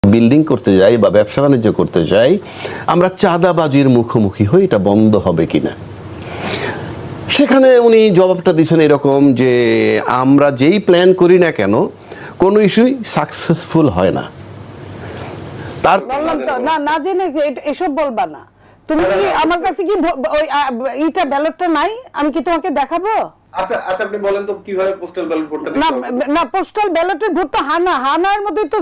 Building করতে যাই বা ব্যবসা বাণিজ্য করতে যাই, আমরা চাঁদাবাজির মুখোমুখি হই, এটা বন্ধ হবে কিনা। সেখানে উনি জবাবটা দিয়েছেন এরকম যে আমরা যেই প্ল্যান করি না কেন কোনো ইস্যুই সাকসেসফুল হয় না। তার বললাম তো না জেনে এসব বলবা না। তুমি কি আমার কাছে কি ওই এইটা ব্যালটটা নাই, আমি কি তোমাকে দেখাবো? আচ্ছা আপনি বলেন তো কিভাবে পোস্টাল ব্যালট ভোটটা দিতে হবে? না পোস্টাল ব্যালটের ভোট তো হানার মধ্যে তো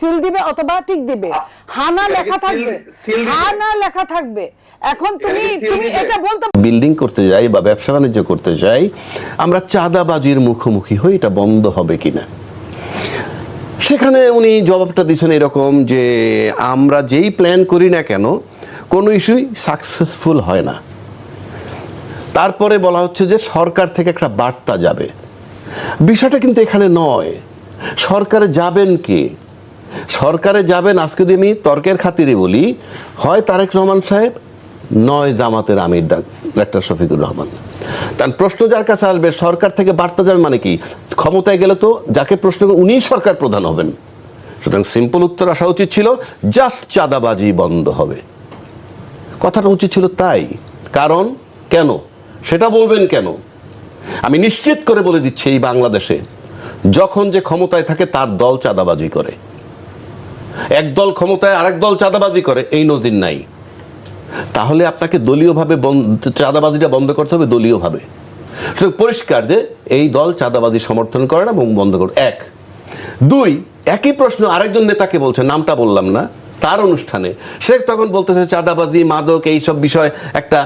সিল দিবে অথবা টিক দিবে। হানা লেখা থাকবে, হানা লেখা থাকবে। এখন তুমি এটা বলতে বিল্ডিং করতে যাই বা ব্যবসা বাণিজ্য করতে যাই, আমরা চাঁদাবাজির মুখোমুখি হই, এটা বন্ধ হবে কিনা। সেখানে উনি জবাবটা দিয়েছেন এরকম যে আমরা যেই প্ল্যান করি না কেন কোনো ইস্যুই সাকসেসফুল হয় না। তারপরে বলা হচ্ছে যে সরকার থেকে একটা বার্তা যাবে। বিষয়টা কিন্তু এখানে নয়। সরকারে যাবেন কে? সরকারে যাবেন, আজকে যদি আমি তর্কের খাতিরে বলি, হয় তারেক রহমান সাহেব, নয় জামাতের আমির ডাক্তার শফিকুর রহমান। তার প্রশ্ন যার কাছে আসবে সরকার থেকে বার্তা যাবে মানে কি? ক্ষমতায় গেলে তো যাকে প্রশ্ন উনিই সরকার প্রধান হবেন। সুতরাং সিম্পল উত্তর আসা উচিত ছিল জাস্ট চাঁদাবাজি বন্ধ হবে। কথাটা উচিত ছিল তাই। কারণ কেন সেটা বলবেন কেন? আমি নিশ্চিত করে বলে দিচ্ছি, এই বাংলাদেশে যখন যে ক্ষমতায় থাকে তার দল চাঁদাবাজি করে। এক দল ক্ষমতায় আরেক দল চাঁদাবাজি করে, এই নজির নাই। তাহলে আপনাকে দলীয়ভাবে চাঁদাবাজিটা বন্ধ করতে হবে, দলীয়ভাবে। পরিষ্কার যে এই দল চাঁদাবাজি সমর্থন করে না এবং বন্ধ করে। এক। দুই, একই প্রশ্ন আরেকজন নেতাকে বলছে, নামটা বললাম না, তার অনুষ্ঠানে সে তখন বলতেছে চাঁদাবাজি, মাদক, এইসব বিষয় একটা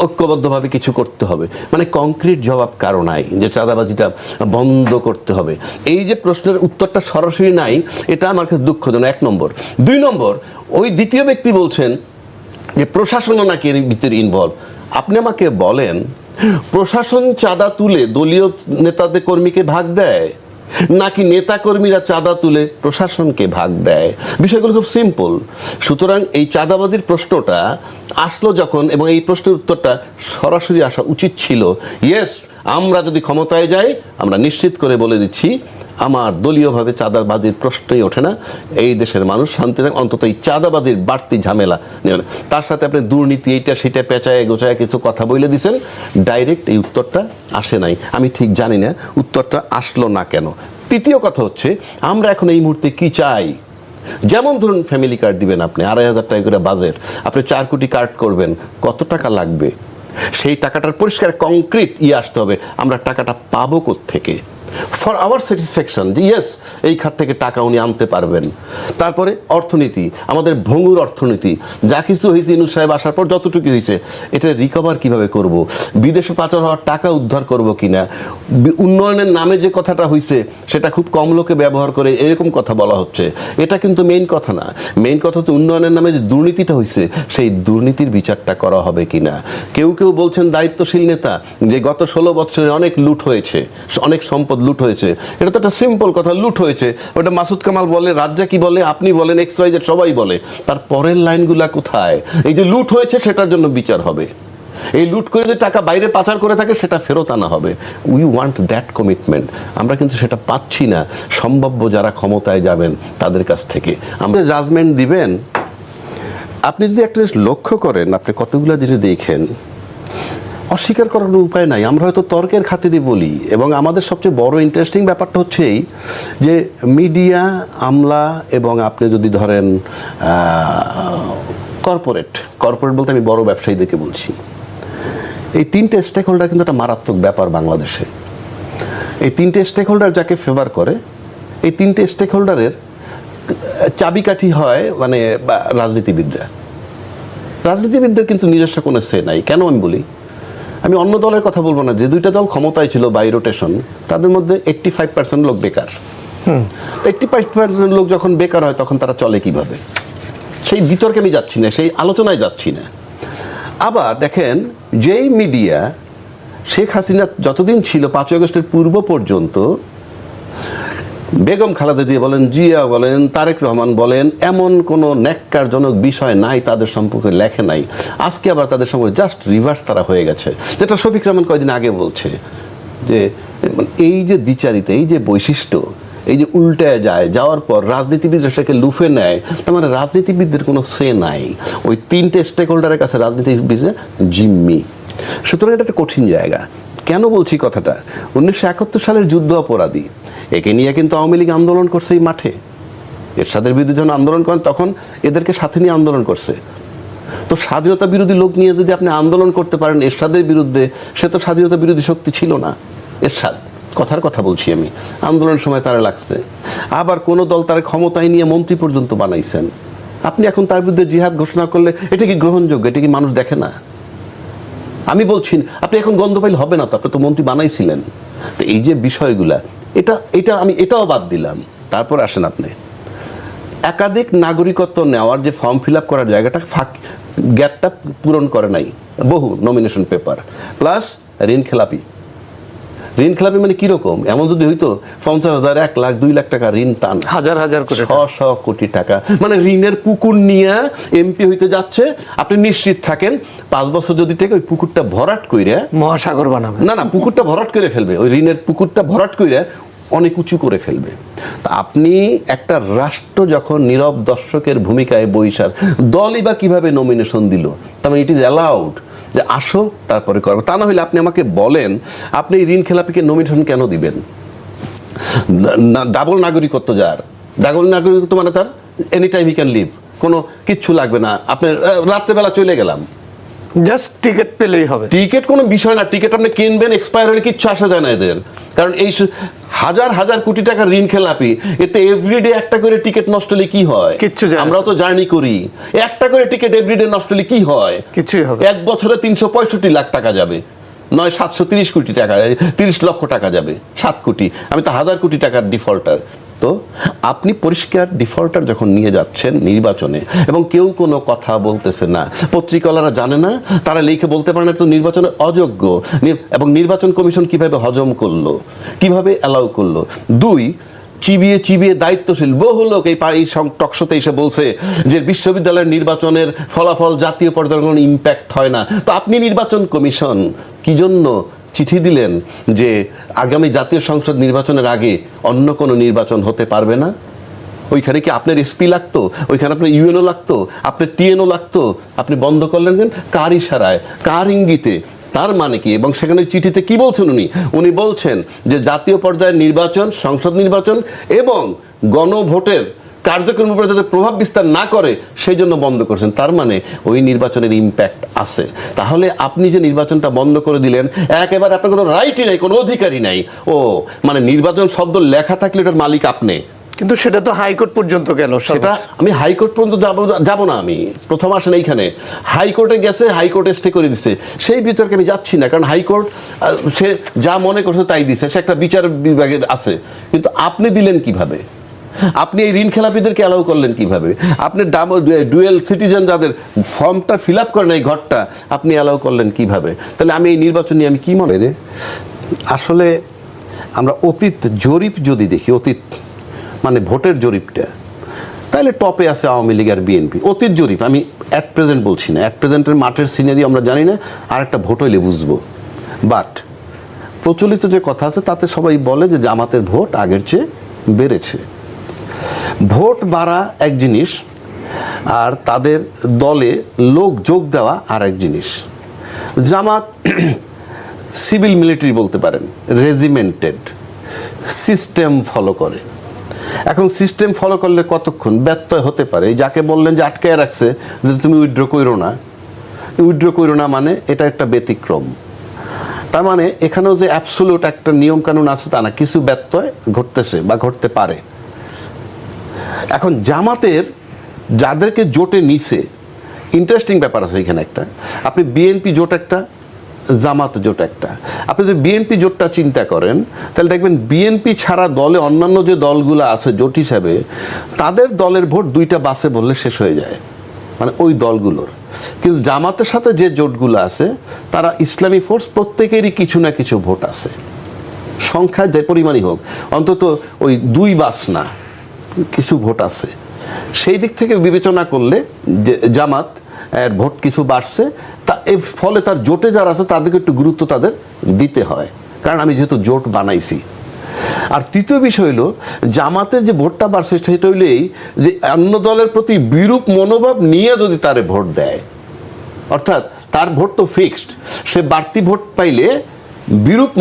ঐক্যবদ্ধভাবে কিছু করতে হবে। মানে কংক্রিট জবাব কারো নাই যে চাঁদাবাজিটা বন্ধ করতে হবে। এই যে প্রশ্নের উত্তরটা সরাসরি নাই, এটা আমার কাছে দুঃখজনক। এক নম্বর। দুই নম্বর, ওই দ্বিতীয় ব্যক্তি বলছেন যে প্রশাসনও নাকি এর ভিতরে ইনভলভ। আপনি আমাকে বলেন, প্রশাসন চাঁদা তুলে দলীয় নেতাদের কর্মীকে ভাগ দেয় নাকি নেতা কর্মীরা চাঁদা তুলে প্রশাসনকে ভাগ দেয়? বিষয়গুলো খুব সিম্পল। সুতরাং এই চাঁদাবাজির প্রশ্নটা আসলো যখন, এবং এই প্রশ্নের উত্তরটা সরাসরি আসা উচিত ছিল, ইয়েস আমরা যদি ক্ষমতায় যাই আমরা নিশ্চিত করে বলে দিচ্ছি আমার দলীয়ভাবে চাঁদাবাজির প্রশ্নই ওঠে না। এই দেশের মানুষ শান্তি, অন্তত এই চাঁদাবাজির বাড়তি ঝামেলা নেবে না। তার সাথে আপনি দুর্নীতি এইটা সেটা পেঁচায় গোছায় কিছু কথা বলে দিয়েছেন, ডাইরেক্ট এই উত্তরটা আসে নাই। আমি ঠিক জানি না উত্তরটা আসলো না কেন। তৃতীয় কথা হচ্ছে, আমরা এখন এই মুহূর্তে কি চাই? যেমন ধরুন ফ্যামিলি কার্ড দিবেন আপনি, 2,500 টাকা করে বাজেট, আপনি 4 কোটি কার্ড করবেন, কত টাকা লাগবে? সেই টাকাটার পরিষ্কার কংক্রিট আসতে হবে। আমরা টাকাটা পাবো কোত্থেকে? ফর আওয়ার স্যাটিসফ্যাকশন, যে ইয়েস এই খাত থেকে টাকা উনি আনতে পারবেন। তারপরে অর্থনীতি, আমাদের ভঙ্গুর অর্থনীতি, যা কিছু হয়েছে ইনূস সাহেব আসার পর যতটুকু হয়েছে, এটা রিকভার কিভাবে করব? বিদেশে পাচার হওয়ার টাকা উদ্ধার করব কিনা? উন্নয়নের নামে যে কথাটা হয়েছে সেটা খুব কম লোকে ব্যবহার করে এরকম কথা বলা হচ্ছে, এটা কিন্তু মেইন কথা না। মেইন কথা হচ্ছে উন্নয়নের নামে যে দুর্নীতিটা হয়েছে সেই দুর্নীতির বিচারটা করা হবে কিনা। কেউ কেউ বলছেন দায়িত্বশীল নেতা যে গত 16 বছরে অনেক লুট হয়েছে, অনেক সম্পদ লুট হয়েছে। এটা তো একটা সিম্পল কথা, লুট হয়েছে। ওটা মাসুদ কামাল বলে, রাজ্জাকি বলে, আপনি বলেন, XYZ সবাই বলে। তার পরের লাইনগুলা কোথায়? এই যে লুট হয়েছে সেটার জন্য বিচার হবে। এই লুট করে যে টাকা বাইরে পাচার করে থাকে সেটা ফেরত আনা হবে। We want that commitment. আমরা কিন্তু সেটা পাচ্ছি না সম্ভাব্য যারা ক্ষমতায় যাবেন তাদের কাছ থেকে। আমরা জাজমেন্ট দিবেন। আপনি যদি একটা লক্ষ্য করেন, আপনি কতগুলো জিনিস দেখেন, অস্বীকার করার উপায় নাই। আমরা হয়তো তর্কের খাতিরে বলি, এবং আমাদের সবচেয়ে বড় ইন্টারেস্টিং ব্যাপারটা হচ্ছে এই যে মিডিয়া, আমলা, এবং আপনি যদি ধরেন কর্পোরেট বলতে আমি বড় ব্যবসায়ীদেরকে বলছি, এই 3টে স্টেক হোল্ডার কিন্তু একটা মারাত্মক ব্যাপার বাংলাদেশে। এই 3টে স্টেক হোল্ডার যাকে ফেভার করে, এই 3টে স্টেক হোল্ডারের চাবিকাঠি হয় মানে রাজনীতিবিদদের কিন্তু নিজস্ব কোনো সে নাই। কেন আমি বলি, আমি অন্য দলের কথা বলবো না, যে 2টা দল ক্ষমতায় ছিল বাই রোটেশন, তাদের মধ্যে 85% লোক বেকার। 85% লোক যখন বেকার হয় তখন তারা চলে কিভাবে? সেই বিতর্কে আমি যাচ্ছি না, সেই আলোচনায় যাচ্ছি না। আবার দেখেন, যেই মিডিয়া শেখ হাসিনা যতদিন ছিল 5ই আগস্টের পূর্ব পর্যন্ত, বেগম খালেদা জিয়া বলেন, জিয়া বলেন, তারেক রহমান বলেন, এমন কোনো ন্যাক্কারজনক বিষয় নাই তাদের সম্পর্কে লেখে নাই। আজকে আবার তাদের সম্পর্কে জাস্ট রিভার্স তারা হয়ে গেছে। যেটা শফিক রহমান কয়েকদিন আগে বলছে যে এই যে দ্বিচারিতা, এই যে বৈশিষ্ট্য, এই যে উল্টে যায়, যাওয়ার পর রাজনীতিবিদরা সেটাকে লুফে নেয়, তার মানে রাজনীতিবিদদের কোনো সে নাই, ওই 3টে স্টেক হোল্ডারের কাছে রাজনীতিবিদরা জিম্মি। সুতরাং এটা একটা কঠিন জায়গা। কেন বলছি কথাটা? 1971 সালের যুদ্ধ অপরাধী, একে নিয়ে কিন্তু আওয়ামী লীগ আন্দোলন করছে এই মাঠে। এরশাদের বিরুদ্ধে যখন আন্দোলন করেন তখন এদেরকে সাথে নিয়ে আন্দোলন করছে। তো স্বাধীনতা বিরোধী লোক নিয়ে যদি আপনি আন্দোলন করতে পারেন এরশাদের বিরুদ্ধে, সে তো স্বাধীনতা বিরোধী শক্তি ছিল না। এরশাদ কথার কথা বলছি আমি, আন্দোলনের সময় তারা লাগছে। আবার কোনো দল তারা ক্ষমতায় নিয়ে মন্ত্রী পর্যন্ত বানাইছেন। আপনি এখন তার বিরুদ্ধে জিহাদ ঘোষণা করলে এটা কি গ্রহণযোগ্য? এটা কি মানুষ দেখে না? আমি বলছি আপনি এখন গন্ধ পাইলে হবে না, তো আপনি তো মন্ত্রী বানাইছিলেন। তো এই যে বিষয়গুলা, এটা আমি এটাও বাদ দিলাম। তারপর আসেন আপনি একাধিক নাগরিকত্ব নেওয়ার যে ফর্ম ফিল আপ করার জায়গাটা গ্যাপটা পূরণ করে নাই, বহু নমিনেশন পেপার, প্লাস ঋণ খেলাপি। ঋণ খেলাপি মানে কিরকম? এমন যদি হইতো 50,000, 1 লাখ, 2 লাখ টাকা ঋণ টান, হাজার হাজার কোটি, 600 কোটি টাকা, মানে ঋণের পুকুর নিয়ে এমপি হইতে যাচ্ছে। আপনি নিশ্চিত থাকেন 5 বছর যদি থেকে ওই পুকুরটা ভরাট কইরে মহাসাগর বানাবে। না, পুকুরটা ভরাট করে ফেলবে, ওই ঋণের পুকুরটা ভরাট করে অনেক উঁচু করে ফেলবে। তা আপনি একটা রাষ্ট্র যখন নীরব দর্শকের ভূমিকায় বৈশাখ, দলই বা কিভাবে নমিনেশন দিল? তার মানে ইট ইজ অ্যালাউড যে আসো তারপরে করবো। তা না হলে আপনি আমাকে বলেন, আপনি ঋণ খেলাপিকে নমিনেশন কেন দিবেন? ডাবল নাগরিকত্ব যার, ডাবল নাগরিকত্ব মানে তার any time he can live, কোনো কিচ্ছু লাগবে না। আপনি রাত্রেবেলা চলে গেলাম, জাস্ট টিকিট পেলেই হবে। টিকিট কোনো বিষয় না, টিকিট আপনি কিনবেন, এক্সপায়ার হলে কিচ্ছু আসা যায় না এদের। কারণ এই হাজার হাজার কোটি টাকার ঋণ খেলাপি, এতে এভরিডে একটা করে টিকিট নষ্ট হলে কি হয়? কিচ্ছু যায় না। আমরাও তো জার্নি করি, একটা করে টিকিট এভরিডে নষ্ট হলে কি হয়? কিছুই হবে। এক বছরে 365 লাখ টাকা যাবে, নয় 730 কোটি টাকা, 30 লক্ষ টাকা যাবে, 7 কোটি। আমি তো 1000 কোটি টাকার ডিফল্টার। তো আপনি পরিষ্কার ডিফল্টার যখন নিয়ে যাচ্ছেন নির্বাচনে, এবং কেউ কোনো কথা বলতেছে না, পত্রিকাওয়ালারা জানে না, তারা লিখে বলতে পারে না তো নির্বাচনের অযোগ্য, এবং নির্বাচন কমিশন কিভাবে হজম করলো, কিভাবে অ্যালাউ করলো? 2, চিবিয়ে দায়িত্বশীল বহু লোক এই টকশোতে এসে বলছে যে বিশ্ববিদ্যালয়ের নির্বাচনের ফলাফল জাতীয় পর্যায়ে কোনো ইম্প্যাক্ট হয় না। তো আপনি নির্বাচন কমিশন কি জন্য চিঠি দিলেন যে আগামী জাতীয় সংসদ নির্বাচনের আগে অন্য কোনো নির্বাচন হতে পারবে না? ওইখানে কি আপনার এসপি লাগতো? ওইখানে আপনার ইউএনও লাগতো? আপনার টিএনও লাগতো? আপনি বন্ধ করলেন কেন? কার ইশারায়, কার ইঙ্গিতে? তার মানে কি? এবং সেখানে চিঠিতে কি বলছেন উনি বলছেন যে জাতীয় পর্যায়ের নির্বাচন, সংসদ নির্বাচন এবং গণভোটের কার্যক্রমের উপরে যাতে প্রভাব বিস্তার না করে সেই জন্য বন্ধ করছেন। তার মানে ওই নির্বাচনের ইম্প্যাক্ট আছে। তাহলে আপনি যে নির্বাচনটা বন্ধ করে দিলেন, একেবারে আপনার কোনো রাইটই নাই, কোনো অধিকারই নাই। ও মানে নির্বাচন শব্দ লেখা থাকলে এটার মালিক আপনি। কিন্তু সেটা তো হাইকোর্ট পর্যন্ত গেল। সেটা আমি হাইকোর্ট পর্যন্ত যাব না। আমি প্রথম আসেন এইখানে হাইকোর্টে গেছে, হাইকোর্টে স্টে করে দিচ্ছে, সেই বিতর্কে আমি যাচ্ছি না। কারণ হাইকোর্ট সে যা মনে করছে তাই দিছে, সে একটা বিচার বিভাগের আছে। কিন্তু আপনি দিলেন কিভাবে? আপনি এই ঋণ খেলাপিদেরকে অ্যালাউ করলেন কিভাবে? আপনি ডুয়েল সিটিজেন যাদের ফর্মটা ফিল আপ করেন এই ঘরটা, আপনি অ্যালাউ করলেন কিভাবে? তাহলে আমি এই নির্বাচন নিয়ে আমি কি মনে রে? আসলে আমরা অতীত জরিপ যদি দেখি, অতীত মানে ভোটের জরিপটা, তাহলে টপে আছে আওয়ামী লীগ আর বিএনপি। অতীত জরিপ, আমি অ্যাট প্রেজেন্ট বলছি না, অ্যাট প্রেজেন্টের মাঠের সিনারি আমরা জানি না, আর একটা ভোট হইলে বুঝবো। বাট প্রচলিত যে কথা আছে তাতে সবাই বলে যে জামাতের ভোট আগের চেয়ে বেড়েছে। ভোট বাড়া এক জিনিস, আর তাদের দলে লোক যোগ দেওয়া আর এক জিনিস। জামাত সিভিল মিলিটারি বলতে পারেন, রেজিমেন্টেড, সিস্টেম ফলো করে। এখন সিস্টেম ফলো করলে কতক্ষণ ব্যত্যয় হতে পারে? যাকে বললেন যে আটকায় রাখছে যে তুমি উইথড্র করো না, উইথড্র করো না মানে এটা একটা ব্যতিক্রম। তার মানে এখানেও যে অ্যাবসোলিউট একটা নিয়ম কানুন আছে তা না, কিছু ব্যত্যয় ঘটতেছে বা ঘটতে পারে। এখন জামাতের যাদেরকে জোটে নিছে, ইন্টারেস্টিং ব্যাপার আছে এখানে একটা। আপনি বিএনপি জোট একটা, জামাত জোট একটা। আপনি যদি বিএনপি জোটটা চিন্তা করেন তাহলে দেখবেন বিএনপি ছাড়া দলে অন্যান্য যে দলগুলো আছে জোট হিসাবে, তাদের দলের ভোট 2টা বাসে বললে শেষ হয়ে যায়, মানে ওই দলগুলোর। কিন্তু জামাতের সাথে যে জোটগুলো আছে তারা ইসলামী ফোর্স, প্রত্যেকেরই কিছু না কিছু ভোট আছে, সংখ্যা যে পরিমাণই হোক, অন্তত ওই 2 বাস না, কিছু ভোট আছে। সেই দিক থেকে বিবেচনা করলে যে জামাত এর ভোট কিছু বাড়ছে, তা এর ফলে তার জোটে যারা আছে তাদেরকে একটু গুরুত্ব তাদের দিতে হয়। কারণ আমি যেহেতু জোট বানাইছি, আর তৃতীয় বিষয় হলো জামাতের যে ভোটটা বাড়ছে সেটা হইলো এই যে অন্য দলের প্রতি বিরূপ মনোভাব নিয়ে যদি তারে ভোট দেয়, অর্থাৎ তার ভোট তো ফিক্সড, সে বাড়তি ভোট পাইলে বিরূপ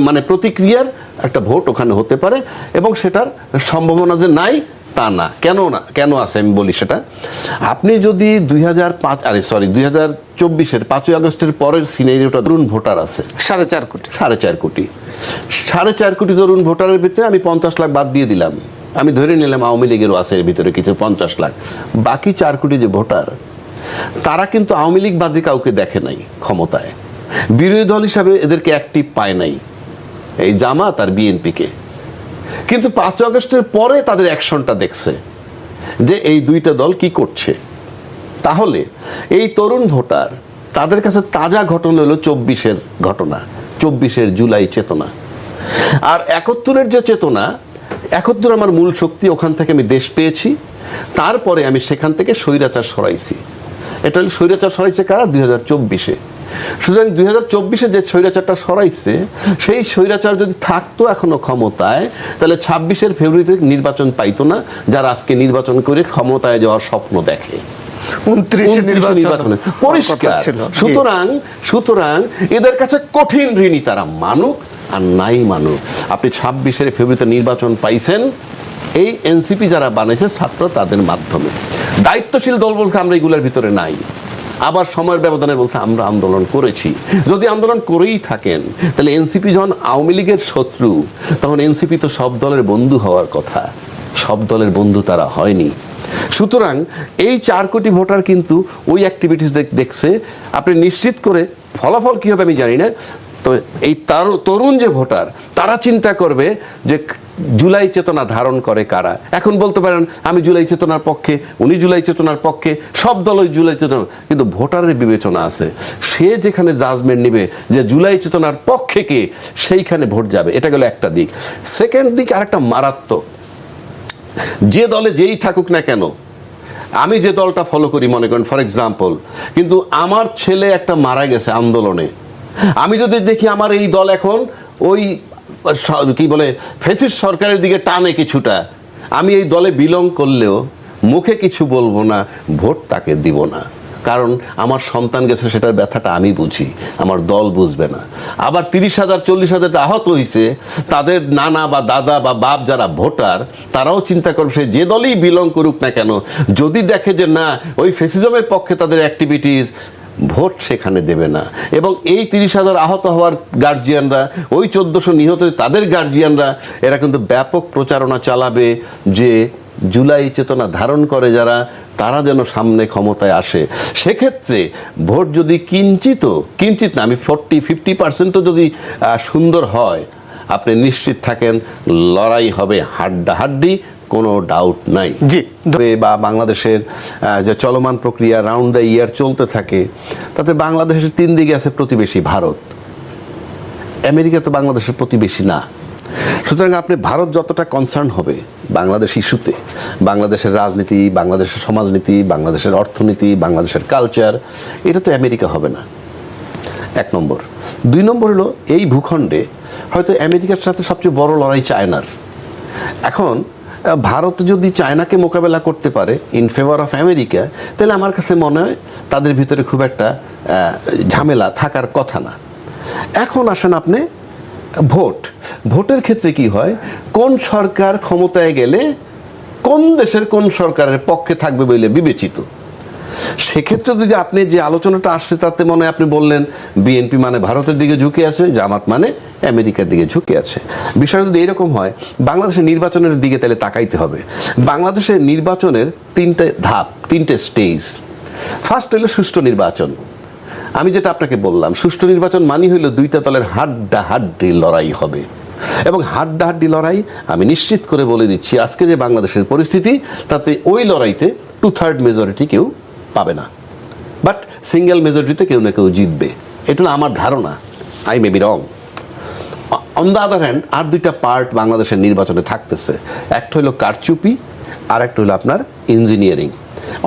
মানে প্রতিক্রিয়ার একটা ভোট ওখানে হতে পারে, এবং সেটার সম্ভাবনা যে নাই তা না। কেন আছে আমি বলি সেটা। আপনি যদি 2024-এর 5ই আগস্টের পরের সিনারিওটা, তরুণ ভোটার আছে 4.5 কোটি। 4.5 কোটি তরুণ ভোটারের ভিতরে আমি 50 লাখ বাদ দিয়ে দিলাম, আমি ধরে নিলাম আওয়ামী লীগেরও আছে এর ভিতরে কিছু 50 লাখ, বাকি 4 কোটি যে ভোটার, তারা কিন্তু আওয়ামী লীগ বাদে কাউকে দেখে নাই ক্ষমতায়, বিরোধী দল হিসাবে এদেরকে অ্যাক্টিভ পায় নাই এই জামাত আর বিএনপিকে, কিন্তু 5 আগস্টের পরে তাদের অ্যাকশনটা দেখছে যে এই দুইটা দল কি করছে। তাহলে এই তরুণ ভোটার, তাদের কাছে তাজা ঘটনা হলো 24-এর ঘটনা, 24-এর জুলাই চেতনা। আর 71-এর যে চেতনা, 71 আমার মূল শক্তি, ওখান থেকে আমি দেশ পেয়েছি, তারপরে আমি সেখান থেকে স্বৈরাচার সরাইছি। এটা হলো স্বৈরাচার সরাইছে কারা? 2024-এ। সুতরাং 2024-এ যে স্বৈরাচারটা সরাইছে, সেই স্বৈরাচার যদি থাকতো এখনো ক্ষমতায়, তাহলে 26-এর ফেব্রুয়ারিতে নির্বাচন পাইতো না, যারা আজকে নির্বাচন করে ক্ষমতায় যাওয়ার স্বপ্ন দেখে। 29 নির্বাচনে পরিষ্কার। সুতরাং এদের কাছে কঠিন ঋণী, তারা মানুক আর নাই মানুক। আপনি 26-এর ফেব্রুয়ারিতে নির্বাচন পাইছেন এই এনসিপি যারা বানাইছে ছাত্র, তাদের মাধ্যমে। দায়িত্বশীল দল বলতে আমরা এগুলোর ভিতরে নাই, আবার সময়ের ব্যবধানে বলছে আমরা আন্দোলন করেছি। যদি আন্দোলন করেই থাকেন, তাহলে এনসিপি যখন আওয়ামী লীগের শত্রু, তখন এনসিপি তো সব দলের বন্ধু হওয়ার কথা, সব দলের বন্ধু তারা হয়নি। সুতরাং এই 4 কোটি ভোটার কিন্তু ওই অ্যাক্টিভিটিস দেখছে। আপনি নিশ্চিত করে ফলাফল কী হবে আমি জানি না, তো এই তরুণ যে ভোটার, তারা চিন্তা করবে যে জুলাই চেতনা ধারণ করে কারা। এখন বলতে পারেন আমি জুলাই চেতনার পক্ষে, উনি জুলাই চেতনার পক্ষে, সব দলই জুলাই চেতনা, কিন্তু ভোটারের বিবেচনা আছে, সে যেখানে জাজমেন্ট নেবে যে জুলাই চেতনার পক্ষে কে, সেইখানে ভোট যাবে। এটা গেল একটা দিক। সেকেন্ড দিক আরেকটা মারাত্মক, যে দলে যেই থাকুক না কেন, আমি যে দলটা ফলো করি, মনে করেন ফর এক্সাম্পল, কিন্তু আমার ছেলে একটা মারা গেছে আন্দোলনে, আমি যদি দেখি আমার এই দল এখন ওই কি বলে ফ্যাসিস্ট সরকারের দিকে টানে কিছুটা, আমি এই দলে বিলং করলেও মুখে কিছু বলবো না, ভোট তাকে দিব না। কারণ আমার সন্তান গেছে, সেটার ব্যথাটা আমি বুঝি, আমার দল বুঝবে না। আবার 30,000-40,000 আহত হয়েছে, তাদের নানা বা দাদা বা বাপ যারা ভোটার, তারাও চিন্তা করবে সে যে দলেই বিলং করুক না কেন, যদি দেখে যে না ওই ফ্যাসিজমের পক্ষে তাদের অ্যাক্টিভিটিস, ভোট সেখানে দেবে না। এবং এই 30,000 আহত হওয়ার গার্জিয়ানরা, ওই 1400 নিহত তাদের গার্জিয়ানরা, এরা কিন্তু ব্যাপক প্রচারণা চালাবে যে জুলাই চেতনা ধারণ করে যারা, তারা যেন সামনে ক্ষমতায় আসে। সেক্ষেত্রে ভোট যদি কিঞ্চিত না, আমি 40-50% যদি সুন্দর হয়, আপনি নিশ্চিত থাকেন লড়াই হবে হাড্ডাহাড্ডি, কোনো ডাউট নাই। জি, বা বাংলাদেশের যে চলমান প্রক্রিয়া রাউন্ড দ্য ইয়ার চলতে থাকে, তাতে বাংলাদেশের 3 দিকে আছে প্রতিবেশী ভারত, আমেরিকা তো বাংলাদেশের প্রতিবেশী না। সুতরাং আপনি ভারত যতটা কনসার্ন হবে বাংলাদেশ ইস্যুতে, বাংলাদেশের রাজনীতি, বাংলাদেশের সমাজনীতি, বাংলাদেশের অর্থনীতি, বাংলাদেশের কালচার, এটা তো আমেরিকা হবে না, 1 নম্বর। 2 নম্বর হলো এই ভূখণ্ডে হয়তো আমেরিকার সাথে সবচেয়ে বড় লড়াই চায়নার। এখন ভারত যদি চায়নাকে মোকাবেলা করতে পারে ইন ফেভার অফ আমেরিকা, তাহলে আমার কাছে মনে হয় তাদের ভিতরে খুব একটা ঝামেলা থাকার কথা না। এখন আসেন আপনি ভোটের ক্ষেত্রে কি হয়, কোন সরকার ক্ষমতায় গেলে কোন দেশের কোন সরকারের পক্ষে থাকবে বলে বিবেচিত। সেক্ষেত্রে যদি আপনি যে আলোচনাটা আসছে তাতে মনে আপনি বললেন বিএনপি মানে ভারতের দিকে ঝুঁকে আছে, জামাত মানে আমেরিকার দিকে ঝুঁকে আছে। বিষয়টা যদি এরকম হয়, বাংলাদেশের নির্বাচনের দিকে তাহলে তাকাইতে হবে। বাংলাদেশের নির্বাচনের 3টে ধাপ, 3টে স্টেজ। ফার্স্ট হলো সুষ্ঠু নির্বাচন। আমি যেটা আপনাকে বললাম, সুষ্ঠু নির্বাচন মানে হইল 2টা দলের হাড্ডাহাড্ডি লড়াই হবে। এবং হাড্ডাহাড্ডি লড়াই আমি নিশ্চিত করে বলে দিচ্ছি, আজকে যে বাংলাদেশের পরিস্থিতি, তাতে ওই লড়াইতে 2/3 মেজরিটি কেউ পাবে না, বাট সিঙ্গেল মেজরিটিতে কেউ না কেউ জিতবে। এটা আমার ধারণা, I may be wrong. On the other hand আর 2টা পার্ট বাংলাদেশের নির্বাচনে থাকতেছে, একটা হলো কারচুপি, আর একটা হলো আপনার ইঞ্জিনিয়ারিং।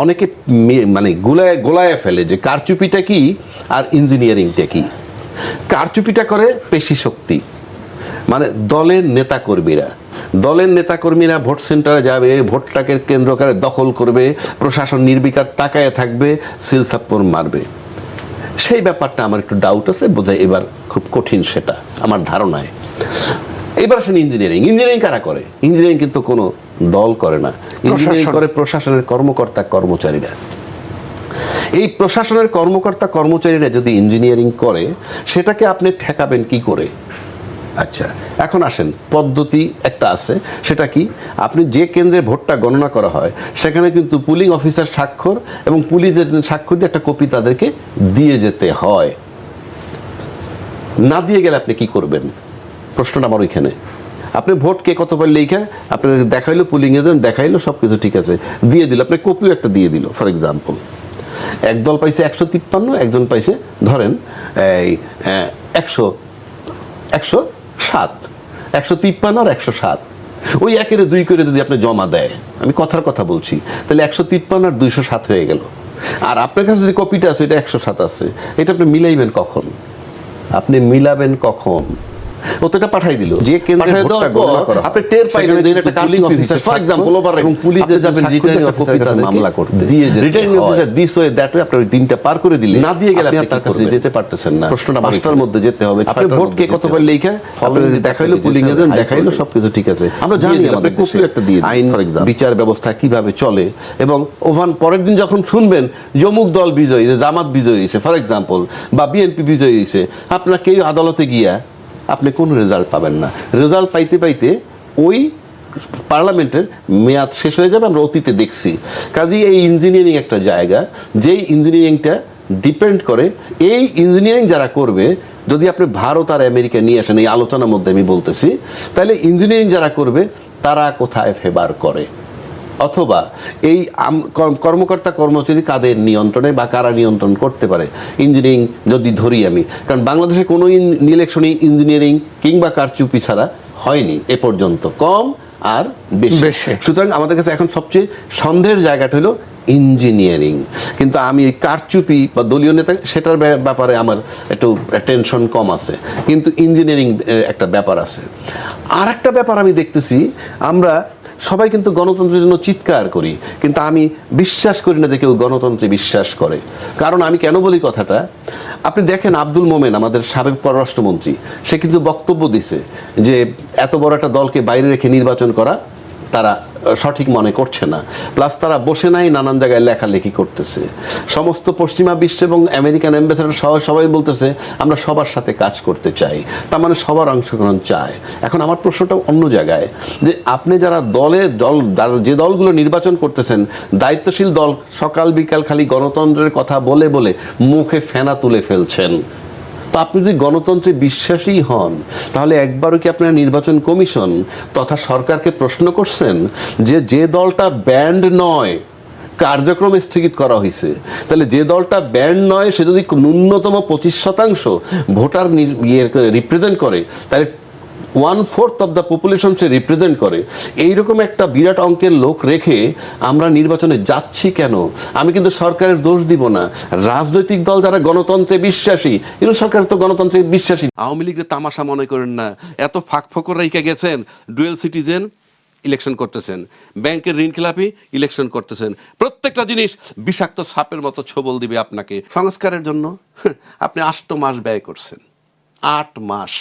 অনেকে মানে গোলায় ফেলে যে কারচুপিটা কি আর ইঞ্জিনিয়ারিংটা কি। কারচুপিটা করে পেশি শক্তি, মানে দলের নেতাকর্মীরা ভোট সেন্টারে যাবে, ভোটটাকে কেন্দ্র করে দখল করবে, প্রশাসন নির্বিকার তাকায় থাকবে, সিল সাপ্পর মারবে। সেই ব্যাপারটা আমার একটু ডাউট আছে, বোধহয় এবার খুব কঠিন সেটা আমার ধারণায়। এবার আসেন ইঞ্জিনিয়ারিং কারা করে? ইঞ্জিনিয়ারিং কিন্তু কোনো দল করে না, ইঞ্জিনিয়ারিং করে প্রশাসনের কর্মচারীরা। এই প্রশাসনের কর্মচারীরা যদি ইঞ্জিনিয়ারিং করে, সেটাকে আপনি ঠেকাবেন কি করে? আচ্ছা, এখন আসেন, পদ্ধতি একটা আছে, সেটা কি? আপনি যে কেন্দ্রে ভোটটা গণনা করা হয় সেখানে কিন্তু পুলিং অফিসার স্বাক্ষর এবং পুলিশের স্বাক্ষর দিয়ে একটা কপি তাদেরকে দিয়ে যেতে হয়। না দিয়ে গেলে আপনি কি করবেন? প্রশ্নটা আমার ওইখানে। আপনি ভোট কে কতবার লেখা আপনার দেখাইলো, পুলিং এজেন্ট দেখাইলো, সব কিছু ঠিক আছে, দিয়ে দিল, আপনি কপিও একটা দিয়ে দিল। ফর এক্সাম্পল, এক দল পাইছে 153, একজন পাইছে ধরেন এই 107, 153 আর 107, ওই একের 2 করে যদি আপনি জমা দেয়, আমি কথার কথা বলছি, তাহলে 153 আর 207 হয়ে গেল। আর আপনার কাছে যে কপিটা আছে এটা 107 আছে, এটা আপনি মিলাবেন কখন? ও তো এটা পাঠাই দিল, যে কেন্দ্রে ভোটটা গণনা করা আপনি টের পাইলেন যে এটা pulling officer for example over, এবং পুলিশে যাবেন রিটার্নিং অফিসারের কাছে মামলা করতে, returning officer this way that way আপনার ওই দিনটা পার করে দিলে, না দিয়ে গেলে আপনি তার কাছে যেতে পারতেছেন না। প্রশ্নটা মাস্টার মধ্যে যেতে হবে, আপনি ভোট কে কতবার লেখা আপনাদের দেখাইলো, পুলিং এজেন্ট দেখাইলো, সবকিছু ঠিক আছে, আমরা জানি আমাদের কপি একটা দিয়ে আইন ফর এক্সাম্পল বিচার ব্যবস্থা কিভাবে চলে, এবং ওভান পরের দিন যখন শুনবেন অমুক দল বিজয়ী, জামাত বিজয়ী হয়েছে ফর এক্সাম্পল, বা বিএনপি বিজয়ী হয়েছে, আপনার কেউ আদালতে গিয়া আপনি কোনো রেজাল্ট পাবেন না। রেজাল্ট পাইতে ওই পার্লামেন্টের মেয়াদ শেষ হয়ে যাবে, আমরা অতীতে দেখছি। কাজেই এই ইঞ্জিনিয়ারিং একটা জায়গা, যেই ইঞ্জিনিয়ারিংটা ডিপেন্ড করে, এই ইঞ্জিনিয়ারিং যারা করবে, যদি আপনি ভারত আর আমেরিকা নিয়ে আসেন এই আলোচনার মধ্যে আমি বলতেছি, তাহলে ইঞ্জিনিয়ারিং যারা করবে তারা কোথায় ফেভার করে, অথবা এই কর্মচারী কাদের নিয়ন্ত্রণে বা কারা নিয়ন্ত্রণ করতে পারে ইঞ্জিনিয়ারিং যদি ধরি আমি। কারণ বাংলাদেশে কোনো ইলেকশনে ইঞ্জিনিয়ারিং কিংবা কারচুপি ছাড়া হয়নি এ পর্যন্ত, কম আর বেশি। সুতরাং আমাদের কাছে এখন সবচেয়ে সন্দেহের জায়গাটা হলো ইঞ্জিনিয়ারিং। কিন্তু আমি এই কারচুপি বা দলীয় নেতা সেটার ব্যাপারে আমার একটু টেনশন কম আছে, কিন্তু ইঞ্জিনিয়ারিং একটা ব্যাপার আছে। আর একটা ব্যাপার আমি দেখতেছি, আমরা সবাই কিন্তু গণতন্ত্রের জন্য চিৎকার করি, কিন্তু আমি বিশ্বাস করি না যে কেউ গণতন্ত্রে বিশ্বাস করে। কারণ আমি কেন বলি কথাটা, আপনি দেখেন আব্দুল মোমেন আমাদের সাবেক পররাষ্ট্রমন্ত্রী, সে কিন্তু বক্তব্য দিছে যে এত বড় একটা দলকে বাইরে রেখে নির্বাচন করা তারা সঠিক মনে করছে না, প্লাস তারা বসে নাই, নানান জায়গায় লেখালেখি করতেছে। সমস্ত পশ্চিমা বিশ্ব এবং আমেরিকান অ্যাম্বাসেডর সবাই বলতেছে আমরা সবার সাথে কাজ করতে চাই, তার মানে সবার অংশগ্রহণ চায়। এখন আমার প্রশ্নটা অন্য জায়গায়, যে আপনি যারা যে দলগুলো নির্বাচন করতেছেন, দায়িত্বশীল দল, সকাল বিকাল খালি গণতন্ত্রের কথা বলে বলে মুখে ফেনা তুলে ফেলছেন। তো আপনি যদি গণতন্ত্রে বিশ্বাসী হন, তাহলে একবারও কি আপনারা নির্বাচন কমিশন তথা সরকারকে প্রশ্ন করছেন যে দলটা ব্যান্ড নয় কার্যক্রম স্থগিত করা হয়েছে, তাহলে যে দলটা ব্যান্ড নয় সে যদি ন্যূনতম 25% ভোটার রিপ্রেজেন্ট করে, তাহলে 1/4 of the population say represent করে, এইরকম একটা বিরাট অঙ্কের লোক রেখে আমরা নির্বাচনে যাচ্ছি কেন? আমি কিন্তু সরকারের দোষ দিব না, রাজনৈতিক দল যারা গণতন্ত্রে বিশ্বাসী, কিন্তু সরকার তো গণতন্ত্রে বিশ্বাসী। আওয়ামী লীগের তামাশা মনে করেন না, এত ফাঁক ফোকর রেখে গেছেন, ডুয়েল সিটিজেন ইলেকশন করতেছেন, ব্যাংকের ঋণ খেলাপি ইলেকশন করতেছেন, প্রত্যেকটা জিনিস বিষাক্ত সাপের মতো ছোবল দিবে আপনাকে। সংস্কারের জন্য আপনি 8 মাস ব্যয় করছেন, 8 মাস,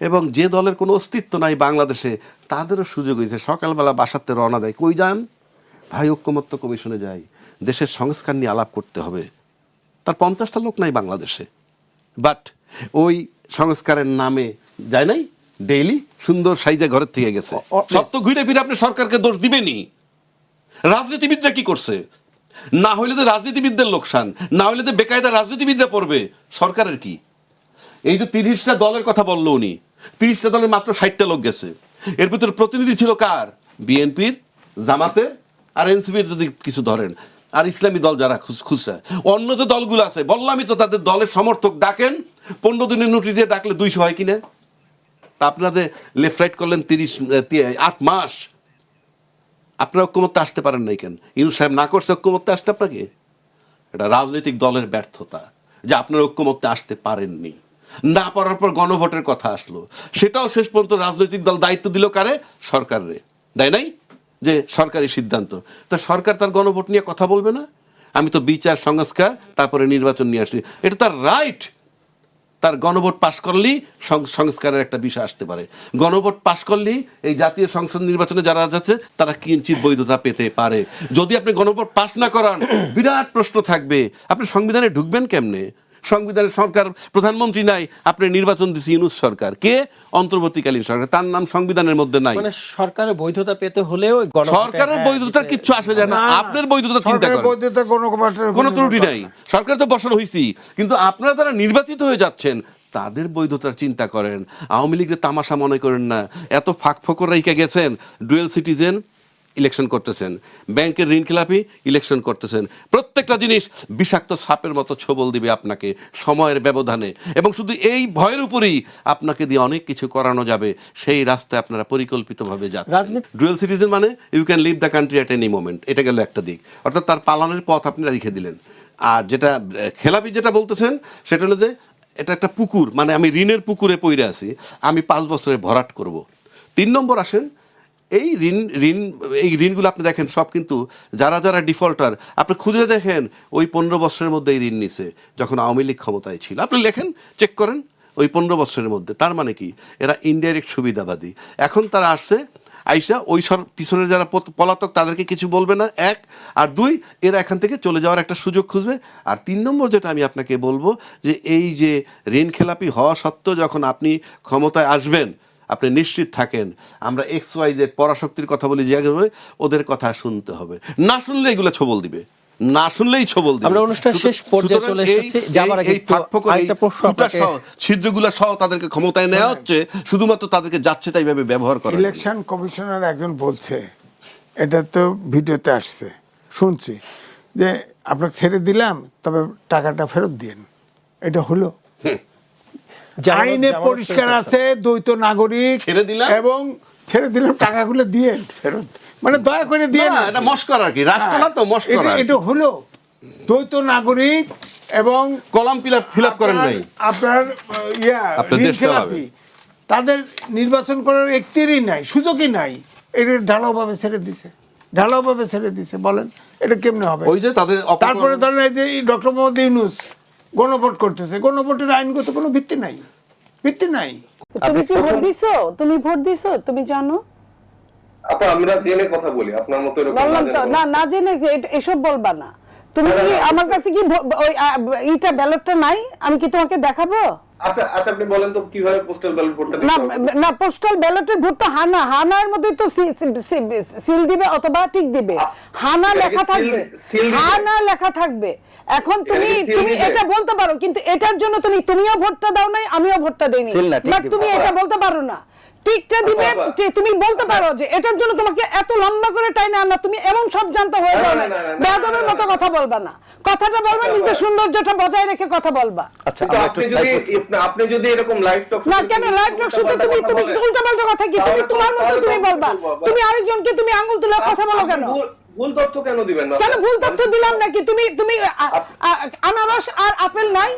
এবং যে দলের কোনো অস্তিত্ব নাই বাংলাদেশে তাদেরও সুযোগ হয়েছে সকালবেলা বাসাতে রওনা দেয়, কই যান ভাই? ঐক্যমত্য কমিশনে যাই, দেশের সংস্কার নিয়ে আলাপ করতে হবে। তার 50টা লোক নাই বাংলাদেশে, বাট ওই সংস্কারের নামে যায় নাই, ডেইলি সুন্দর সাইজে ঘরের থেকে গেছে। সব তো ঘুরে ফিরে আপনি সরকারকে দোষ দিবেনই। রাজনীতিবিদরা কি করছে? না হইলে যে রাজনীতিবিদদের লোকসান, না হইলে যে বেকায়দা রাজনীতিবিদরা পড়বে, সরকারের কি? এই যে 30টা দলের কথা বললো উনি, 30টা দলের মাত্র 60টা লোক গেছে, এর ভিতরে প্রতিনিধি ছিল কার? বিএনপির, জামাতের আর এনসিপির যদি কিছু ধরেন, আর ইসলামী দল যারা খুচরা। অন্য যে দলগুলো আছে বললামই তো, তাদের দলের সমর্থক ডাকেন, 15 দিনের নোটিশ দিয়ে ডাকলে 200 হয় কিনা? তা আপনারা যে লেফট রাইট করলেন 8 মাস, আপনারা ঐক্যমত্যে আসতে পারেন নাই কেন? ইউনূস সাহেব না করছে ঐক্যমত্যে আসতে আপনাকে? এটা রাজনৈতিক দলের ব্যর্থতা যে আপনারা ঐক্যমত্যে আসতে পারেননি। না পারার পর গণভোটের কথা আসলো, সেটাও শেষ পর্যন্ত রাজনৈতিক দল দায়িত্ব দিল কারে? সরকারে, দেয় নাই? যে সরকারি সিদ্ধান্ত। তা সরকার তার গণভোট নিয়ে কথা বলবে না? আমি তো বিচার সংস্কার তারপরে নির্বাচন নিয়ে আসছি, এটা তার রাইট। তার গণভোট পাশ করলেই সংস্কারের একটা বিষয় আসতে পারে। গণভোট পাশ করলেই এই জাতীয় সংসদ নির্বাচনে যারা যাচ্ছে তারা কিঞ্চিত বৈধতা পেতে পারে। যদি আপনি গণভোট পাশ না করান, বিরাট প্রশ্ন থাকবে, আপনি সংবিধানে ঢুকবেন কেমনে? সংবিধানের সরকার প্রধানমন্ত্রী নাই, আপনি নির্বাচন দিচ্ছি ইউনূস সরকার, কে? অন্তর্বর্তীকালীন সরকার, তার নাম সংবিধানের মধ্যে নাই। মানে সরকারের বৈধতা পেতে হলেও সরকারের বৈধতার কিচ্ছু আসে যায় না, আপনার বৈধতা চিন্তা করেন। কোনো ত্রুটি নাই, সরকার তো বসানো হয়েছি, কিন্তু আপনারা যারা নির্বাচিত হয়ে যাচ্ছেন তাদের বৈধতার চিন্তা করেন। আওয়ামী লীগের তামাশা মনে করেন না, এত ফাঁক ফোকর রেখে গেছেন। ডুয়েল সিটিজেন ইলেকশন করতেছেন, ব্যাংকের ঋণ খেলাপি ইলেকশন করতেছেন, প্রত্যেকটা জিনিস বিষাক্ত সাপের মতো ছোবল দিবে আপনাকে সময়ের ব্যবধানে, এবং শুধু এই ভয়ের উপরেই আপনাকে দিয়ে অনেক কিছু করানো যাবে, সেই রাস্তায় আপনারা পরিকল্পিতভাবে যাচ্ছেন। ডুয়েল সিটিজেন মানে you can leave the country at any moment, এটা গেল একটা দিক, অর্থাৎ তার পালানোর পথ আপনারা রেখে দিলেন। আর যেটা খেলাপি যেটা বলতেছেন সেটা হলো যে এটা একটা পুকুর, মানে আমি ঋণের পুকুরে পড়ে আছি, আমি 5 বছরে ভরাট করব। 3 নম্বর আসেন, এই ঋণগুলো আপনি দেখেন সব কিন্তু যারা যারা ডিফল্টার, আপনি খুঁজে দেখেন ওই 15 বছরের মধ্যে এই ঋণ নিছে যখন আওয়ামী লীগ ক্ষমতায় ছিল, আপনি লেখেন চেক করেন ওই 15 বছরের মধ্যে। তার মানে কি? এরা ইনডাইরেক্ট সুবিধাবাদী। এখন তারা আসছে, আইসা ওই পিছনের যারা পলাতক তাদেরকে কিছু বলবে না, 1, আর 2 এরা এখান থেকে চলে যাওয়ার একটা সুযোগ খুঁজবে। আর 3 নম্বর যেটা আমি আপনাকে বলবো, যে এই যে ঋণ খেলাপি হওয়া সত্ত্বেও যখন আপনি ক্ষমতায় আসবেন, আপনি নিশ্চিত থাকেন আমরা XYZ পরাশক্তির কথা বলি, যে ওদের কথা শুনতে হবে, না শুনলে এগুলো ছবল দিবে, না শুনলেই ছবল দিবে। আমরা অনুষ্ঠান শেষ পর্যায়ে চলে এসেছি, যাবার আগে আরেকটা প্রশ্ন আপনাকে, ছিদ্রগুলো সহ তাদেরকে ক্ষমতায় নেওয়া হচ্ছে, শুধুমাত্র তাদেরকে যাচ্ছে তাই ভাবে ব্যবহার করা। ইলেকশন কমিশনার একজন বলছে, এটা তো ভিডিওতে আসছে, শুনছি, যে আপনাকে ছেড়ে দিলাম তবে টাকাটা ফেরত দিন। এটা হলো আইনে পরিষ্কার আছে, দ্বৈত নাগরিক ছেড়ে দিলাম এবং ছেড়ে দিলাম টাকাগুলো দিয়ে ফেরত, মানে দয়া করে দিয়ে না, এটা মস্করা আর কি, রাষ্ট্র না তো মস্করা। এটা হলো দ্বৈত নাগরিক এবং কলাম ফিল আপ করেন নাই আপনার তাদের নির্বাচন করার এখতিয়ারই নাই, সুযোগই নাই, এটা ঢালাওভাবে ছেড়ে দিছে, ঢালাওভাবে ছেড়ে দিছে। বলেন এটা কেমনে হবে? ওই যে তাদের তারপরে ধরেন এই যে ডক্টর মোহাম্মদ ইউনূস গণভোট করতেছে, গণভোটের আইনগত কোনো ভিত্তি নাই, ভিত্তি নাই। তুমি কি ভোট দিছো? তুমি ভোট দিছো? তুমি জানো? আপা আমরা জেনে কথা বলি, আপনার মতো এরকম না না জেনে এসব বলবা না। তুমি কি আমার কাছে কি ওই এইটা ব্যালটটা নাই? আমি কি তোমাকে দেখাবো? আচ্ছা আচ্ছা, আপনি বলেন তো কিভাবে পোস্টাল ব্যালট ভোটটা দিতে হবে? না পোস্টাল ব্যালটের ভোটটা হানার মধ্যে তো সিল দিবে অথবা টিক দিবে, হানা লেখা থাকবে, হানা লেখা থাকবে। এখন তুমি এটা বলতে পারো, কিন্তু এটার জন্য তুমিও ভোটটা দাও নাই, আমিও ভোটটা দেইনি, বাট তুমি এটা বলতে পারো না টিকটা দিবে। তুমি বলতে পারো যে এটার জন্য তোমাকে এত লম্বা করে টাইনে আনা, তুমি এমন সব জানতে হয়ে যাও না, বেয়াদবের মতো কথা বলবা না, কথাটা বলবা নিজের সৌন্দর্যটা বজায় রেখে কথা বলবা। আচ্ছা আপনি যদি এরকম লাইভ টক না, কেন লাইভ টক শুনতে তুমি উল্টাপাল্টা কথা কি? তুমি তোমার মতো তুমি বলবা, তুমি আরেকজনকে তুমি আঙ্গুল তুলে কথা বলো কেন? ভুল তথ্য কেন দিবেন না? কেন ভুল তথ্য দিলাম নাকি? তুমি আনারস আর আপেল নাই,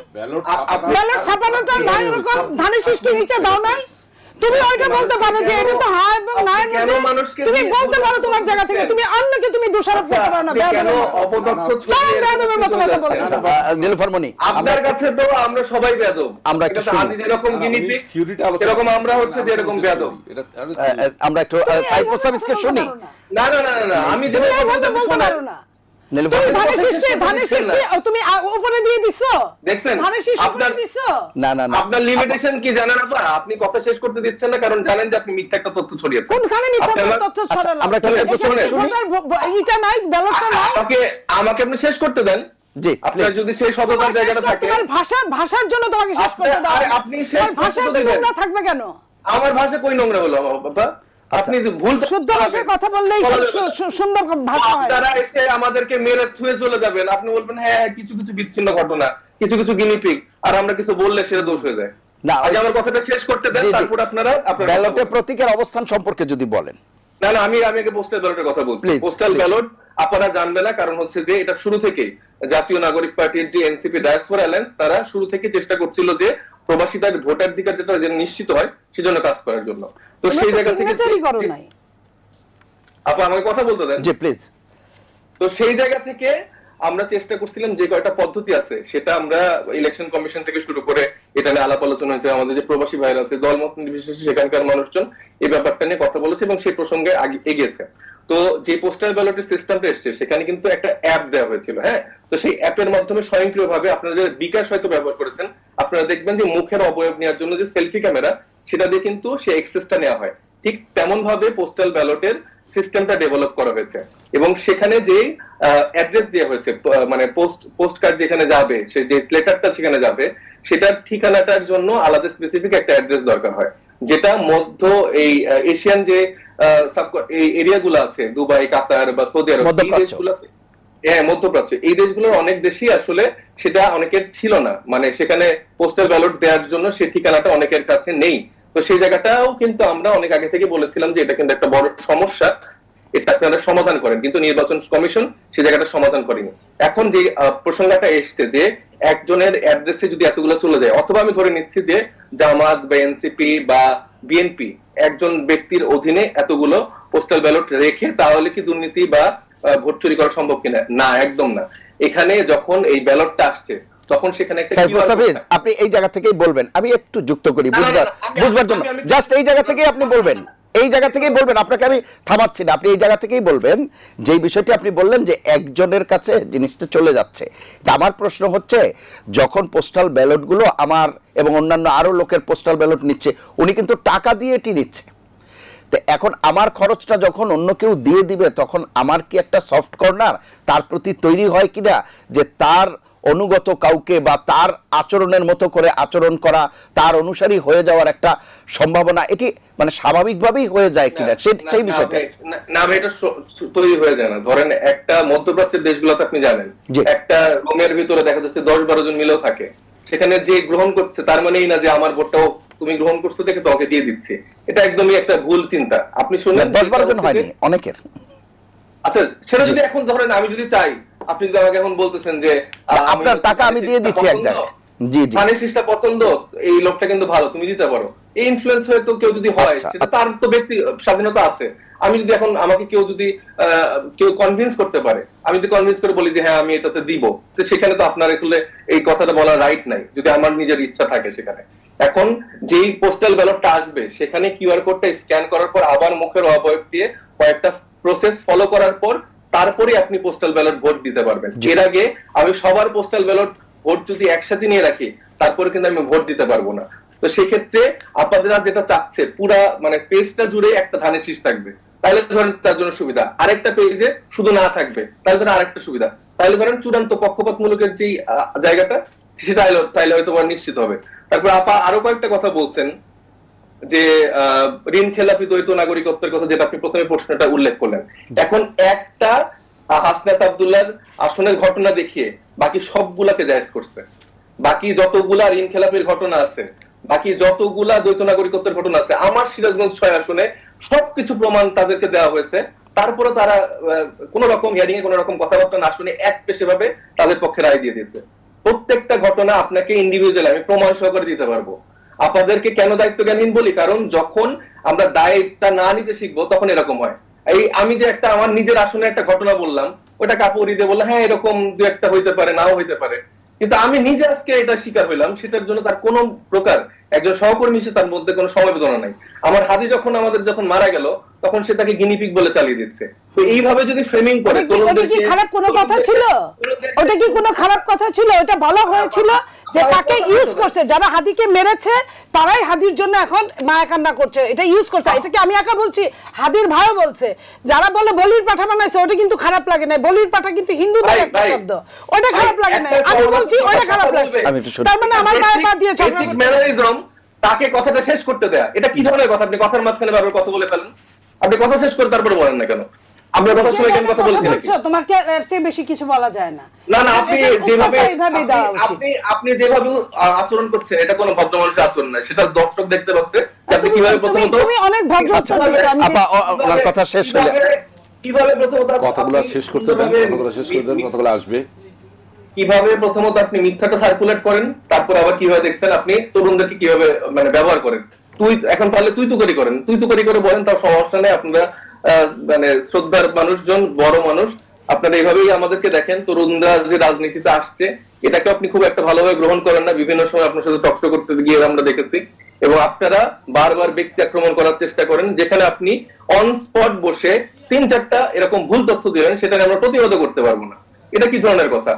ব্যালট ছাপানোটা নাই, এরকম ধানের শীষকে নিচে দাও নাই, তুমি ওইটা বলতে পারো যে এটা তো হ্যাঁ এবং না এর মধ্যে, তুমি বলতে পারো তোমার জায়গা থেকে, তুমি অন্যকে তুমি দোষারোপ করতে পারো না। কেন অপতথ্য বেয়াদবের মতো কথা বলছো? নীলফারমণি, আপনার কাছে তো আমরা সবাই বেয়াদব, আমরা একটা আদি যেরকম গিনিপিগ এরকম আমরা হচ্ছে যে এরকম বেয়াদব। আমরা একটু সাইড প্রস্তাবিতকে শুনি। না না না না, আমি যেটা বলতে পারো না। তুমি ধানের শীষকে তুমি উপরে দিয়ে দিছো, দেখছেন ধানের শীষ উপরে দিছো। না না না, আপনার লিমিটেশন কি জানেন আপা? আপনি কথা শেষ করতে দিচ্ছেন না, কারণ জানেন যে আপনি মিথ্যা একটা তথ্য ছড়িয়েছেন। কোনখানে মিথ্যা তথ্য ছড়ালাম? আমরা একটা শুনি, এটা নাই, ব্যালটটা নাই। আমাকে আপনি শেষ করতে দেন। জি, আপনার যদি সেই সততার জায়গাটা থাকে, তোমার ভাষার জন্য তোমাকে শেষ করতে দাও। আপনি শেষ ভাষা নোংরা থাকবে কেন? আমার ভাষা কই নোংরা হলো বাবা? আপনি ভুল শুদ্ধ ভাষায় কথা বললেই সুন্দর ভাষা হয়। আপনারা এসে আমাদেরকে মেরে থুয়ে চলে যাবেন, আপনি বলবেন হ্যাঁ কিছু কিছু বিচ্ছিন্ন ঘটনা, কিছু কিছু গিনিপিগ, আর আমরা কিছু বললে সেটা দোষ হয়ে যায়। না, আগে আমার কথাটা শেষ করতে দেন, তারপর আপনারা ব্যালটের প্রতীকের অবস্থান সম্পর্কে যদি বলেন। না না, আমি আগে পোস্টাল ব্যালটের কথা বলছি। পোস্টাল ব্যালট আপনারা জানবে না, কারণ হচ্ছে যে এটা শুরু থেকে জাতীয় নাগরিক পার্টির যে এনসিপি ডায়াসপোরা অ্যালায়েন্স, তারা শুরু থেকে চেষ্টা করছিল যে প্রবাসী তার ভোটাধিকার যেটা যেন নিশ্চিত হয় সেজন্য কাজ করার জন্য। তো সেই জায়গা থেকে সিগনেচারই করো নাই। আপু আমাকে কথা বলতে দেন। জি প্লিজ। তো সেই জায়গা থেকে আমরা চেষ্টা করছিলাম যে কয়টা পদ্ধতি আছে সেটা আমরা ইলেকশন কমিশন থেকে শুরু করে এটা নিয়ে আলাপ আলোচনা হয়েছে, আমাদের যে প্রবাসী ভাইরা আছে দলমত নির্বিশেষে সেখানকার মানুষজন এই ব্যাপারটা নিয়ে কথা বলেছে এবং সেই প্রসঙ্গে এগিয়েছে। তো যে পোস্টাল ব্যালটের সিস্টেমটা এসছে সেখানে কিন্তু একটা অ্যাপ দেওয়া হয়েছিল, হ্যাঁ। তো সেই অ্যাপের মাধ্যমে স্বয়ংক্রিয়ভাবে আপনারা যে বিকাশ হয়তো ব্যবহার করেছেন, আপনারা দেখবেন যে মুখের অবয়ব নেওয়ার জন্য যে সেলফি ক্যামেরা সেটা দিয়ে কিন্তু সেই অ্যাক্সেসটা নেওয়া হয়। ঠিক তেমন ভাবে পোস্টাল ব্যালটের সিস্টেমটা ডেভেলপ করা হয়েছে এবং সেখানে যে অ্যাড্রেস দেওয়া হয়েছে, মানে পোস্ট কার্ড যেখানে যাবে, সে যে লেটারটা সেখানে যাবে সেটার ঠিকানাটার জন্য আলাদা স্পেসিফিক একটা অ্যাড্রেস দরকার হয়, যেটা মধ্য এই এশিয়ান যে এই এরিয়াগুলো আছে, দুবাই, কাতার বা সৌদি আরব, এই দেশগুলোতে, হ্যাঁ মধ্যপ্রাচ্য, এই দেশগুলোর অনেক দেশই আসলে সেটা অনেকের ছিল না, মানে সেখানে পোস্টাল ব্যালট দেওয়ার জন্য সেই ঠিকানাটা অনেকের কাছে নেই। তো সেই জায়গাটাও কিন্তু আমরা অনেক আগে থেকে বলেছিলাম যে এটা কিন্তু একটা বড় সমস্যা, এটা আপনারা সমাধান করেন, কিন্তু নির্বাচন কমিশন সেই জায়গাটা সমাধান করেনি। এখন যে প্রসঙ্গটা এসছে যে একজনের অ্যাড্রেসে যদি এতগুলো চলে যায়, অথবা আমি ধরে নিচ্ছি যে জামাত বা এনসিপি বা বিএনপি একজন ব্যক্তির অধীনে এতগুলো পোস্টাল ব্যালট রেখে তাহলে কি দুর্নীতি বা ভোট চুরি করা সম্ভব কিনা? না, একদম না। এখানে যখন এই ব্যালটটা আসছে তখন সেখানে একটা আপনি এই জায়গা থেকেই বলবেন, আমি একটু যুক্ত করি বুঝবার জন্য, জাস্ট এই জায়গা থেকেই আপনি বলবেন, এই জায়গা থেকেই বলবেন, আপনাকে আমি থামাচ্ছি না, আপনি এই জায়গা থেকেই বলবেন যে বিষয়টি আপনি বললেন যে একজনের কাছে জিনিসটা চলে যাচ্ছে। আমার প্রশ্ন হচ্ছে, যখন পোস্টাল ব্যালটগুলো আমার এবং অন্যান্য আরো লোকের পোস্টাল ব্যালট নিচ্ছে, উনি কিন্তু টাকা দিয়ে এটি নিচ্ছে, তো এখন আমার খরচটা যখন অন্য কেউ দিয়ে দিবে তখন আমার কি একটা সফট কর্নার তার প্রতি তৈরি হয় কিনা, যে তার অনুগত কাউকে বা তার আচরণের মতো করে আচরণ করা, তার অনুসারী হয়ে যাওয়ার একটা সম্ভাবনা এটি মানে স্বাভাবিকভাবেই হয়ে যায় কিনা সেই বিষয়টা না, এটা তৈরি হয়ে যায় না। ধরেন একটা মধ্যপ্রাচ্যের দেশগুলোতে আপনি জানেন একটা রুমের ভিতরে দেখা যাচ্ছে 10-12 জন মিলেও থাকে, সেখানে যে গ্রহণ করছে তার মানেই না যে আমার ভোটটাও তুমি গ্রহণ করছো দেখে তোকে দিয়ে দিচ্ছি, এটা একদমই একটা ভুল চিন্তা। আপনি শুনলেন 10-12 জন হয়নি অনেকের। আচ্ছা, সেটা যদি এখন ধরেন আমি যদি চাই, আপনি যদি আমাকে এখন বলতেছেন যে আপনার টাকা আমি দিয়ে দিচ্ছি এক জায়গায়, জি জি ফানেসিসটা পছন্দ, এই লোকটা কিন্তু ভালো, তুমি দিতে পারো, এই ইনফ্লুয়েন্স হয়তো কেউ যদি হয় সেটা তার তো ব্যক্তি স্বাধীনতা আছে। আমি যদি এখন আমাকে কেউ কনভিন্স করতে পারে, আমি যদি কনভিন্স করে বলি যে হ্যাঁ আমি এটাতে দিব, তো সেখানে তো আপনার আসলে এই কথাটা বলার রাইট নাই, যদি আমার নিজের ইচ্ছা থাকে সেখানে। এখন যেই পোস্টাল ব্যালটটা আসবে সেখানে কিউআর কোডটা স্ক্যান করার পর আবার মুখের অবয়ব দিয়ে কয়েকটা প্রসেস ফলো করার পর তারপরে আপনি পোস্টাল ব্যালট ভোট দিতে পারবেন। এর আগে আমি সবার পোস্টাল ব্যালট ভোট যদি একসাথে নিয়ে রাখি তারপরে কিন্তু আমি ভোট দিতে পারবো না। তো সেক্ষেত্রে আপনারা যেটা চাচ্ছে পুরা মানে পেজটা জুড়ে একটা ধানের শীষ থাকবে, তাহলে ধরেন তার জন্য সুবিধা, আরেকটা পেজে শুধু না থাকবে তাহলে ধরেন আরেকটা সুবিধা, তাহলে ধরেন চূড়ান্ত পক্ষপাতমূলকের যে জায়গাটা সেটা তাইলে হয়তো নিশ্চিত হবে। তারপর আপা আরো কয়েকটা কথা বলছেন যে ঋণ খেলাপি দ্বৈত নাগরিকত্বের কথা, যেটা আপনি প্রথমে প্রশ্নটা উল্লেখ করলেন। এখন একটা হাসনাত আব্দুল্লাহর আসনের ঘটনা দেখিয়ে বাকি সবগুলাকে জায়েজ করছে, বাকি যতগুলা ঋণ খেলাপির ঘটনা আছে, বাকি যতগুলা দ্বৈত নাগরিকত্বের ঘটনা আছে, আমার সিরাজগঞ্জ 6 আসনে সবকিছু প্রমাণ তাদেরকে দেওয়া হয়েছে, তারপরে তারা কোন রকম হিয়ারিং এ কোন রকম কথাবার্তা না শুনে এক পেশে ভাবে তাদের পক্ষে রায় দিয়ে দিয়েছে। প্রত্যেকটা ঘটনা আপনাকে ইন্ডিভিজুয়ালি আমি প্রমাণ সহকারে দিতে পারবো। আপনাদেরকে কেন দায়িত্ব জ্ঞানহীন বলি, কারণ যখন আমরা দায়িত্বটা না নিতে শিখবো তখন এরকম হয়। এই আমি যে একটা আমার নিজের আসনে একটা ঘটনা বললাম, ওটা কাপড় দিয়ে বললাম হ্যাঁ এরকম দু একটা হইতে পারে, নাও হইতে পারে, কিন্তু আমি নিজে আজকে এটা শিকার হইলাম, সেটার জন্য তার কোন প্রকার একজন সহকর্মী হিসেবে তার মধ্যে কোনো সমবেদনা নাই। আমার হাদি যখন মারা গেল তখন সে তাকে গিনিপিগ বলে চালিয়ে দিচ্ছে। তো এইভাবে যদি ফ্রেমিং করে, ওটা কি খারাপ কোনো কথা ছিল? ওটা কি কোনো খারাপ কথা ছিল? ওটা বলা হয়েছিল যে তাকে ইউজ করছে, যারা হাদিকে মেরেছে তারাই হাদির জন্য এখন মায়া কান্না করছে, এটা ইউজ করছে। এটা কি আমি একা বলছি, হাদির ভাইও বলছে। যারা বলে বলির পাঠা বানাইছে ওটা কিন্তু খারাপ লাগে না, বলির পাঠা কিন্তু হিন্দুদের একটা শব্দ, ওটা খারাপ লাগে না, আমি বলছি ওটা খারাপ লাগছে। তার মানে আমার মায়ের পা দিয়ে ঝগড়া করছে, তাকে কথাটা শেষ করতে দেয়া, এটা কি ধরনের কথা? আপনি কথার মাঝখানে বারবার কথা বলে ফেলেন, আপনি কথা শেষ করে তারপরে বলেন না কেন? আমরা কথা শুনে কেন কথা বলছি নাকি? তোমাকে এর চেয়ে বেশি কিছু বলা যায় না। না না, আপনি যেভাবে আপনি যেভাবে আচরণ করছেন এটা কোনো ভদ্র মানুষের আচরণ না, সেটা দর্শক দেখতে পাচ্ছে। আপনি কিভাবে প্রথমত তুমি অনেক ভদ্র আপা ওনার কথা শেষ হলে কিভাবে প্রথমত কথাগুলো শেষ করতে দেন, কথাগুলো শেষ করে দেন, কথাগুলো আসবে। কিভাবে প্রথমত আপনি মিথ্যাটা সার্কুলেট করেন, তারপর তারপর আবার কিভাবে দেখছেন আপনি তরুণদেরকে কিভাবে মানে ব্যবহার করেন। এখন তাহলে তুই তুকারি করেন, তুই তুকারি করে বলেন, তার সমস্যা নেই। আপনারা মানে শ্রদ্ধার মানুষজন, বড় মানুষ, আপনারা এইভাবেই আমাদেরকে দেখেন। তরুণরা যে রাজনীতিতে আসছে এটাকে আপনি খুব একটা ভালোভাবে গ্রহণ করেন না। বিভিন্ন সময় আপনার সাথে টকশো করতে গিয়ে আমরা দেখেছি, এবং আপনারা বারবার ব্যক্তি আক্রমণ করার চেষ্টা করেন, যেখানে আপনি অন স্পট বসে 3-4টা এরকম ভুল তথ্য দিলেন, সেটা আমরা প্রতিহত করতে পারবো না। এটা কি ধরনের কথা?